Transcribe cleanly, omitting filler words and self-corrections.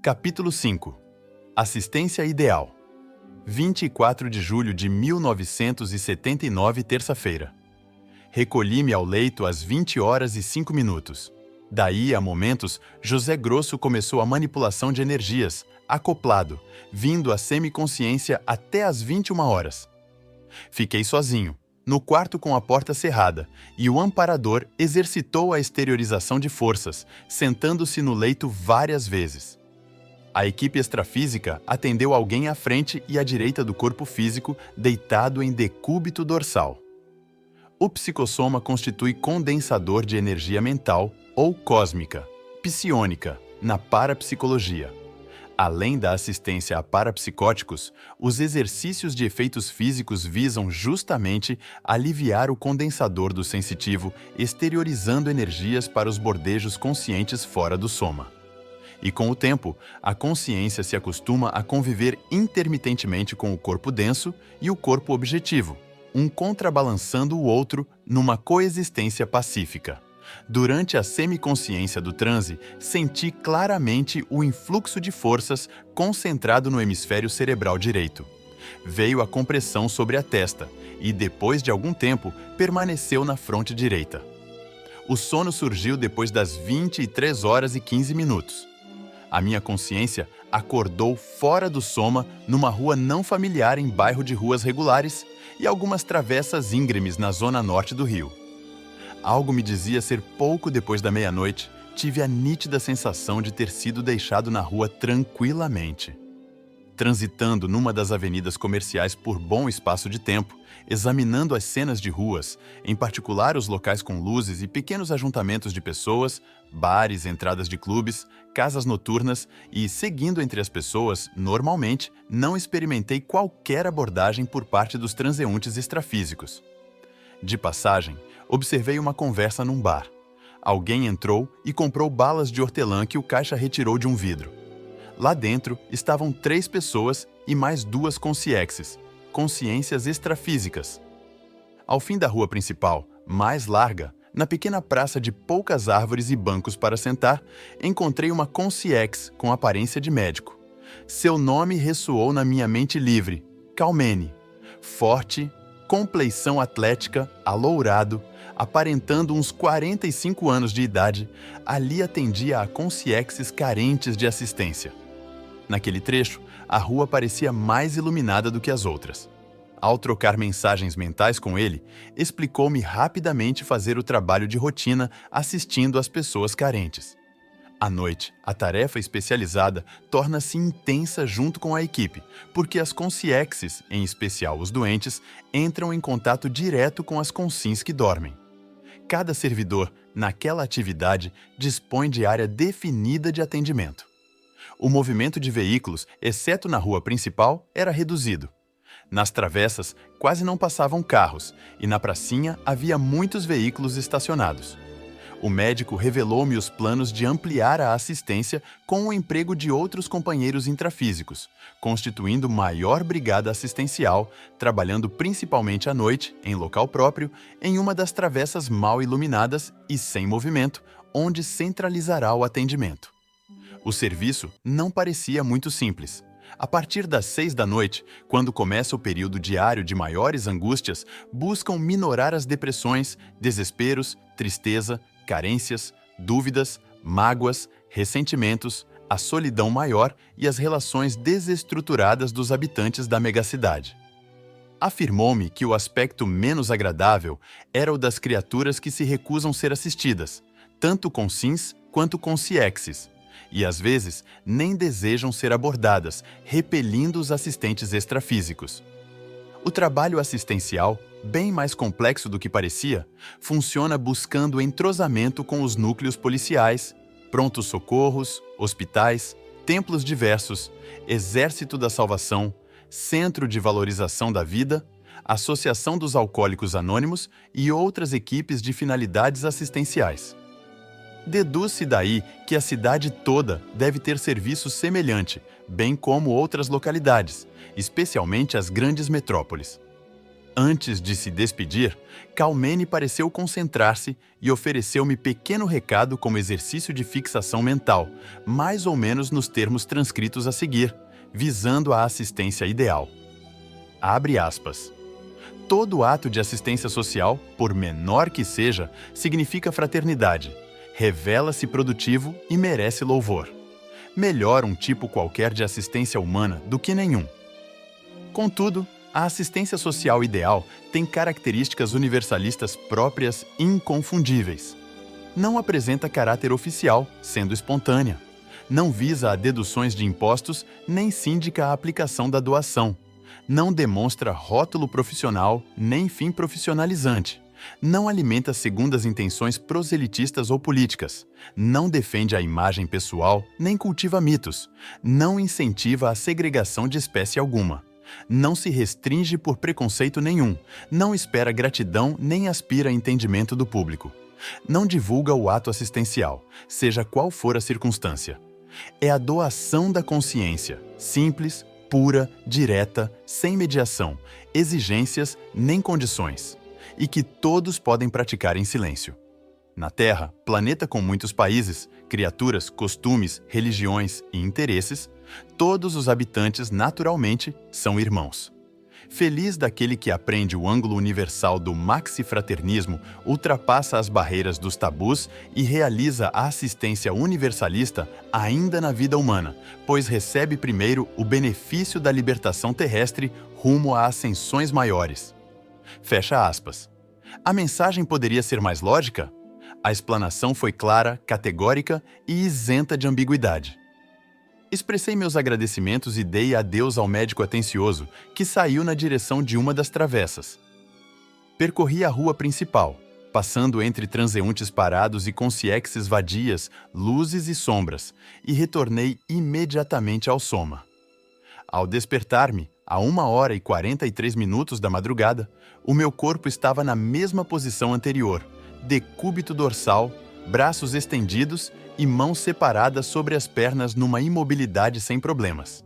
Capítulo 5. Assistência ideal. 24 de julho de 1979, terça-feira. Recolhi-me ao leito às 20 horas e 5 minutos. Daí, a momentos, José Grosso começou a manipulação de energias, acoplado, vindo à semiconsciência até às 21 horas. Fiquei sozinho, no quarto com a porta cerrada, e o amparador exercitou a exteriorização de forças, sentando-se no leito várias vezes. A equipe extrafísica atendeu alguém à frente e à direita do corpo físico, deitado em decúbito dorsal. O psicossoma constitui condensador de energia mental ou cósmica, psiônica, na parapsicologia. Além da assistência a parapsicóticos, os exercícios de efeitos físicos visam justamente aliviar o condensador do sensitivo, exteriorizando energias para os bordejos conscientes fora do soma. E com o tempo, a consciência se acostuma a conviver intermitentemente com o corpo denso e o corpo objetivo, um contrabalançando o outro numa coexistência pacífica. Durante a semiconsciência do transe, senti claramente o influxo de forças concentrado no hemisfério cerebral direito. Veio a compressão sobre a testa e, depois de algum tempo, permaneceu na fronte direita. O sono surgiu depois das 23 horas e 15 minutos. A minha consciência acordou fora do soma, numa rua não familiar em bairro de ruas regulares e algumas travessas íngremes na zona norte do Rio. Algo me dizia ser pouco depois da meia-noite, tive a nítida sensação de ter sido deixado na rua tranquilamente. Transitando numa das avenidas comerciais por bom espaço de tempo, examinando as cenas de ruas, em particular os locais com luzes e pequenos ajuntamentos de pessoas, bares, entradas de clubes, casas noturnas e, seguindo entre as pessoas, normalmente, não experimentei qualquer abordagem por parte dos transeuntes extrafísicos. De passagem, observei uma conversa num bar. Alguém entrou e comprou balas de hortelã que o caixa retirou de um vidro. Lá dentro estavam 3 pessoas e mais 2 consciências extrafísicas. Ao fim da rua principal, mais larga, na pequena praça de poucas árvores e bancos para sentar, encontrei uma consciex com aparência de médico. Seu nome ressoou na minha mente livre: Calmene. Forte, compleição atlética, alourado, aparentando uns 45 anos de idade, ali atendia a consciexes carentes de assistência. Naquele trecho, a rua parecia mais iluminada do que as outras. Ao trocar mensagens mentais com ele, explicou-me rapidamente fazer o trabalho de rotina assistindo às pessoas carentes. À noite, a tarefa especializada torna-se intensa junto com a equipe, porque as consciexes, em especial os doentes, entram em contato direto com as consciências que dormem. Cada servidor, naquela atividade, dispõe de área definida de atendimento. O movimento de veículos, exceto na rua principal, era reduzido. Nas travessas, quase não passavam carros, e na pracinha havia muitos veículos estacionados. O médico revelou-me os planos de ampliar a assistência com o emprego de outros companheiros intrafísicos, constituindo maior brigada assistencial, trabalhando principalmente à noite, em local próprio, em uma das travessas mal iluminadas e sem movimento, onde centralizará o atendimento. O serviço não parecia muito simples. A partir das 6 da noite, quando começa o período diário de maiores angústias, buscam minorar as depressões, desesperos, tristeza, carências, dúvidas, mágoas, ressentimentos, a solidão maior e as relações desestruturadas dos habitantes da megacidade. Afirmou-me que o aspecto menos agradável era o das criaturas que se recusam ser assistidas, tanto consciens quanto consciexes, e às vezes nem desejam ser abordadas, repelindo os assistentes extrafísicos. O trabalho assistencial, bem mais complexo do que parecia, funciona buscando entrosamento com os núcleos policiais, prontos socorros, hospitais, templos diversos, Exército da Salvação, Centro de Valorização da Vida, Associação dos Alcoólicos Anônimos e outras equipes de finalidades assistenciais. Deduz-se daí que a cidade toda deve ter serviço semelhante, bem como outras localidades, especialmente as grandes metrópoles. Antes de se despedir, Kalmene pareceu concentrar-se e ofereceu-me pequeno recado como exercício de fixação mental, mais ou menos nos termos transcritos a seguir, visando a assistência ideal. Abre aspas. Todo ato de assistência social, por menor que seja, significa fraternidade, revela-se produtivo e merece louvor. Melhor um tipo qualquer de assistência humana do que nenhum. Contudo, a assistência social ideal tem características universalistas próprias inconfundíveis. Não apresenta caráter oficial, sendo espontânea. Não visa a deduções de impostos, nem síndica a aplicação da doação. Não demonstra rótulo profissional, nem fim profissionalizante. Não alimenta segundas intenções proselitistas ou políticas. Não defende a imagem pessoal, nem cultiva mitos. Não incentiva a segregação de espécie alguma. Não se restringe por preconceito nenhum, não espera gratidão nem aspira a entendimento do público. Não divulga o ato assistencial, seja qual for a circunstância. É a doação da consciência, simples, pura, direta, sem mediação, exigências nem condições, e que todos podem praticar em silêncio. Na Terra, planeta com muitos países, criaturas, costumes, religiões e interesses, todos os habitantes, naturalmente, são irmãos. Feliz daquele que aprende o ângulo universal do maxifraternismo, ultrapassa as barreiras dos tabus e realiza a assistência universalista ainda na vida humana, pois recebe primeiro o benefício da libertação terrestre rumo a ascensões maiores. Fecha aspas. A mensagem poderia ser mais lógica? A explanação foi clara, categórica e isenta de ambiguidade. Expressei meus agradecimentos e dei adeus ao médico atencioso, que saiu na direção de uma das travessas. Percorri a rua principal, passando entre transeuntes parados e consciexes vadias, luzes e sombras, e retornei imediatamente ao Soma. Ao despertar-me, a 1h43 da madrugada, o meu corpo estava na mesma posição anterior, decúbito dorsal, braços estendidos e mãos separadas sobre as pernas numa imobilidade sem problemas.